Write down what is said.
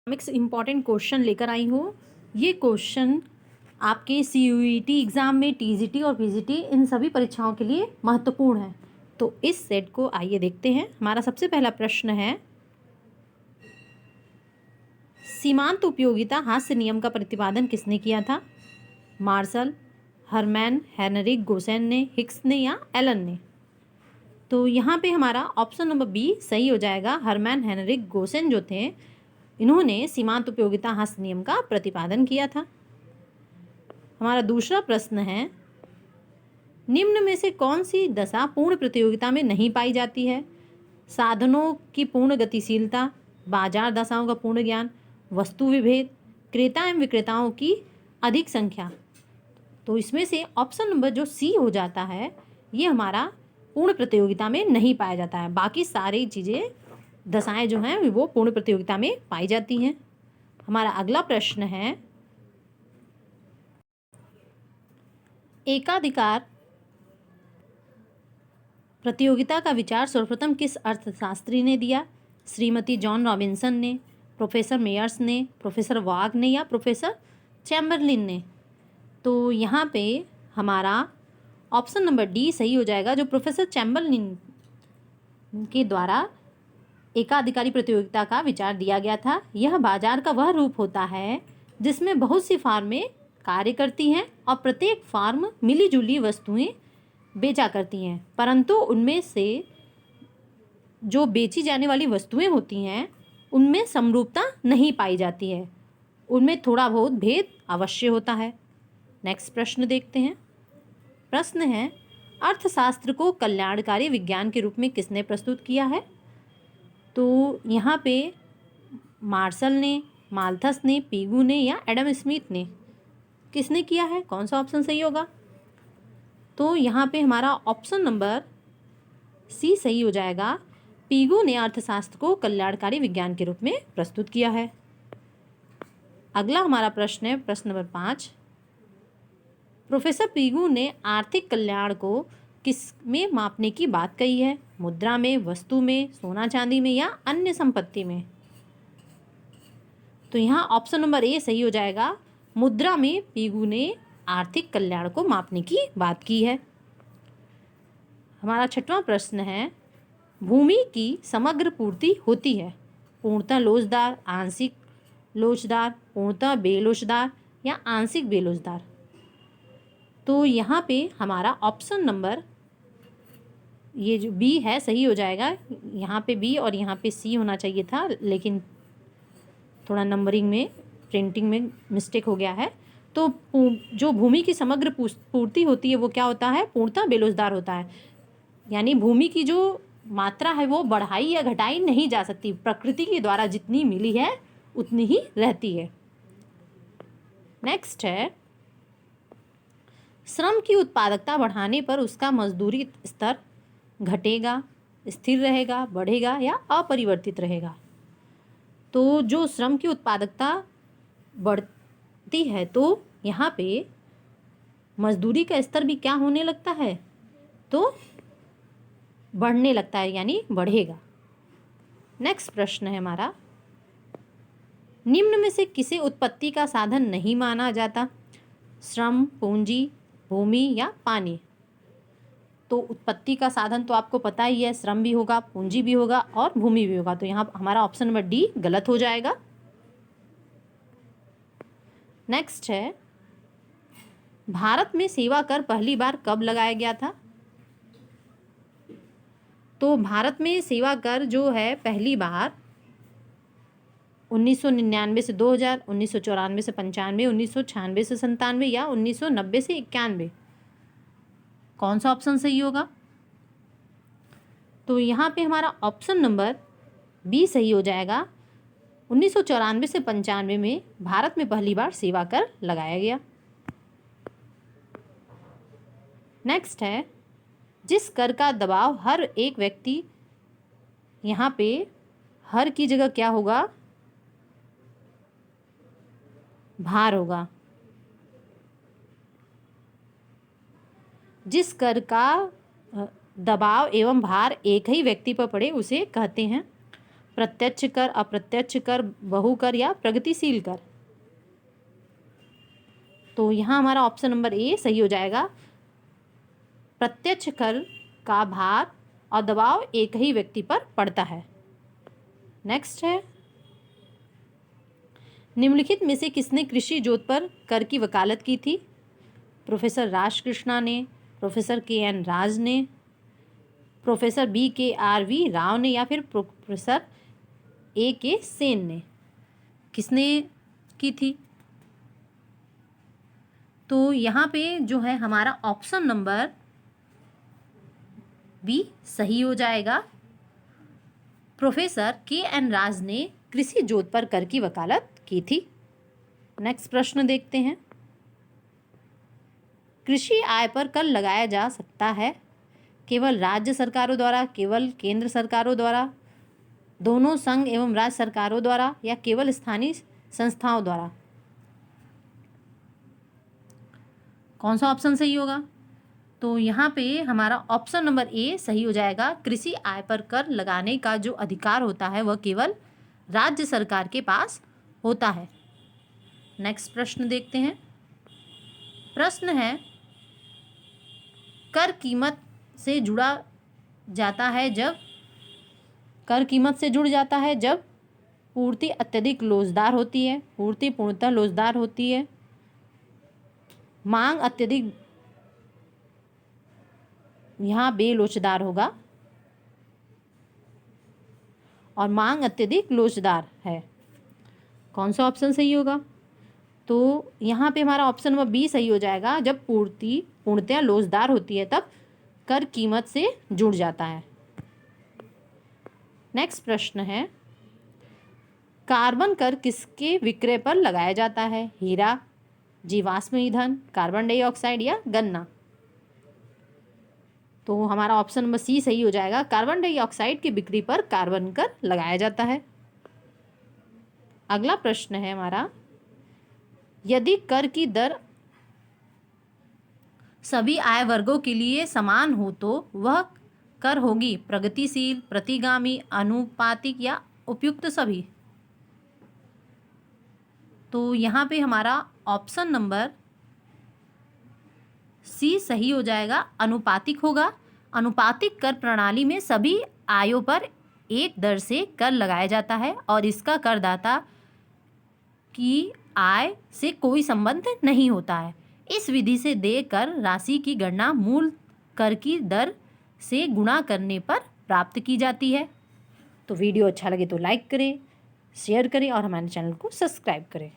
Economics important question लेकर आई हूँ। ये क्वेश्चन आपके CUET एग्ज़ाम में, TGT और PGT इन सभी परीक्षाओं के लिए महत्वपूर्ण है। तो इस सेट को आइए देखते हैं। हमारा सबसे पहला प्रश्न है, सीमांत उपयोगिता हास्य नियम का प्रतिपादन किसने किया था? मार्शल, हरमैन हेनरिक गोसेन ने, हिक्स ने या एलन ने? तो यहाँ पे हमारा ऑप्शन नंबर बी सही हो जाएगा। हरमैन हेनरिक गोसेन जो थे, इन्होंने सीमांत उपयोगिता हास्य नियम का प्रतिपादन किया था। हमारा दूसरा प्रश्न है, निम्न में से कौन सी दशा पूर्ण प्रतियोगिता में नहीं पाई जाती है? साधनों की पूर्ण गतिशीलता, बाजार दशाओं का पूर्ण ज्ञान, वस्तु विभेद, क्रेता एवं विक्रेताओं की अधिक संख्या। तो इसमें से ऑप्शन नंबर जो सी हो जाता है, ये हमारा पूर्ण प्रतियोगिता में नहीं पाया जाता है। बाकी सारी चीज़ें दशाएं जो हैं वो पूर्ण प्रतियोगिता में पाई जाती हैं। हमारा अगला प्रश्न है, एकाधिकार प्रतियोगिता का विचार सर्वप्रथम किस अर्थशास्त्री ने दिया? श्रीमती जॉन रॉबिन्सन ने, प्रोफेसर मेयर्स ने, प्रोफेसर वाग ने या प्रोफेसर चैम्बरलिन ने? तो यहाँ पे हमारा ऑप्शन नंबर डी सही हो जाएगा, जो प्रोफेसर चैम्बरलिन के द्वारा एकाधिकारी प्रतियोगिता का विचार दिया गया था। यह बाजार का वह रूप होता है जिसमें बहुत सी फार्में कार्य करती हैं और प्रत्येक फार्म मिलीजुली वस्तुएं बेचा करती हैं, परंतु उनमें से जो बेची जाने वाली वस्तुएं होती हैं उनमें समरूपता नहीं पाई जाती है, उनमें थोड़ा बहुत भेद अवश्य होता है। नेक्स्ट प्रश्न देखते हैं। प्रश्न है, अर्थशास्त्र को कल्याणकारी विज्ञान के रूप में किसने प्रस्तुत किया है? तो यहाँ पे मार्शल ने, माल्थस ने, पीगू ने या एडम स्मिथ ने? किसने किया है? कौन सा ऑप्शन सही होगा? तो यहाँ पे हमारा ऑप्शन नंबर सी सही हो जाएगा। पीगू ने अर्थशास्त्र को कल्याणकारी विज्ञान के रूप में प्रस्तुत किया है। अगला हमारा प्रश्न है, प्रश्न नंबर 5। प्रोफेसर पीगू ने आर्थिक कल्याण को किस में मापने की बात कही है? मुद्रा में, वस्तु में, सोना चांदी में या अन्य संपत्ति में? तो यहाँ ऑप्शन नंबर ए सही हो जाएगा। मुद्रा में पीगू ने आर्थिक कल्याण को मापने की बात की है। हमारा छठवां प्रश्न है, भूमि की समग्र पूर्ति होती है पूर्णतः लोचदार, आंशिक लोचदार, पूर्णतः बेलोचदार या आंशिक बेलोचदार? तो यहाँ पे हमारा ऑप्शन नंबर ये जो बी है सही हो जाएगा। यहाँ पे बी और यहाँ पे सी होना चाहिए था, लेकिन थोड़ा नंबरिंग में, प्रिंटिंग में मिस्टेक हो गया है। तो जो भूमि की समग्र पूर्ति होती है वो क्या होता है? पूर्णतः बेलोचदार होता है। यानी भूमि की जो मात्रा है वो बढ़ाई या घटाई नहीं जा सकती, प्रकृति के द्वारा जितनी मिली है उतनी ही रहती है। नेक्स्ट है, श्रम की उत्पादकता बढ़ाने पर उसका मजदूरी स्तर घटेगा, स्थिर रहेगा, बढ़ेगा या अपरिवर्तित रहेगा? तो जो श्रम की उत्पादकता बढ़ती है तो यहाँ पे मजदूरी का स्तर भी क्या होने लगता है? तो बढ़ने लगता है, यानी बढ़ेगा। नेक्स्ट प्रश्न है हमारा, निम्न में से किसे उत्पत्ति का साधन नहीं माना जाता? श्रम, पूंजी, भूमि या पानी? तो उत्पत्ति का साधन तो आपको पता ही है, श्रम भी होगा, पूंजी भी होगा और भूमि भी होगा। तो यहाँ हमारा ऑप्शन नंबर डी गलत हो जाएगा। नेक्स्ट है, भारत में सेवा कर पहली बार कब लगाया गया था? तो भारत में सेवा कर जो है पहली बार 1999 से 2000, 1994 से 95, 1996 से 97 या 1990 से 91? कौन सा ऑप्शन सही होगा? तो यहाँ पे हमारा ऑप्शन नंबर बी सही हो जाएगा। 1994 से 95 में भारत में पहली बार सेवा कर लगाया गया। नेक्स्ट है, जिस कर का दबाव हर एक व्यक्ति, यहाँ पे हर की जगह क्या होगा? भार होगा। जिस कर का दबाव एवं भार एक ही व्यक्ति पर पड़े उसे कहते हैं प्रत्यक्ष कर, अप्रत्यक्ष कर, बहुकर या प्रगतिशील कर। तो यहाँ हमारा ऑप्शन नंबर ए सही हो जाएगा। प्रत्यक्ष कर का भार और दबाव एक ही व्यक्ति पर पड़ता है। नेक्स्ट है, निम्नलिखित में से किसने कृषि जोत पर कर की वकालत की थी? प्रोफेसर राजकृष्णा ने, प्रोफेसर के.एन. राज ने, प्रोफेसर B.K.R.V. राव ने या फिर प्रोफेसर A.K. सेन ने। किसने की थी? तो यहाँ पे जो है हमारा ऑप्शन नंबर बी सही हो जाएगा। Professor K. N.. राज ने कृषि जोत पर कर की वकालत की थी। नेक्स्ट प्रश्न देखते हैं। कृषि आय पर कर लगाया जा सकता है केवल राज्य सरकारों द्वारा, केवल केंद्र सरकारों द्वारा, दोनों संघ एवं राज्य सरकारों द्वारा या केवल स्थानीय संस्थाओं द्वारा? कौन सा ऑप्शन सही होगा? तो यहाँ पे हमारा ऑप्शन नंबर ए सही हो जाएगा। कृषि आय पर कर लगाने का जो अधिकार होता है वह केवल राज्य सरकार के पास होता है। नेक्स्ट प्रश्न देखते हैं। प्रश्न है, कर कीमत से जुड़ा जाता है जब कर कीमत से जुड़ जाता है जब पूर्ति अत्यधिक लोचदार होती है, पूर्ति पूर्णतः लोचदार होती है, मांग अत्यधिक, यहाँ बेलोचदार होगा, और मांग अत्यधिक लोचदार है। कौन सा ऑप्शन सही होगा? तो यहाँ पे हमारा ऑप्शन नंबर बी सही हो जाएगा। जब पूर्ति पूर्णतः लोचदार होती है तब कर कीमत से जुड़ जाता है। नेक्स्ट प्रश्न है, कार्बन कर किसके विक्रय पर लगाया जाता है? हीरा, जीवाश्म ईंधन, कार्बन डाइऑक्साइड या गन्ना? तो हमारा ऑप्शन नंबर सी सही हो जाएगा। कार्बन डाइऑक्साइड की बिक्री पर कार्बन कर लगाया जाता है। अगला प्रश्न है हमारा, यदि कर की दर सभी आय वर्गों के लिए समान हो तो वह कर होगी प्रगतिशील, प्रतिगामी, आनुपातिक या उपयुक्त सभी? तो यहाँ पे हमारा ऑप्शन नंबर सी सही हो जाएगा, अनुपातिक होगा। अनुपातिक कर प्रणाली में सभी आयों पर एक दर से कर लगाया जाता है और इसका करदाता की आय से कोई संबंध नहीं होता है। इस विधि से देय कर राशि की गणना मूल कर की दर से गुणा करने पर प्राप्त की जाती है। तो वीडियो अच्छा लगे तो लाइक करें, शेयर करें और हमारे चैनल को सब्सक्राइब करें।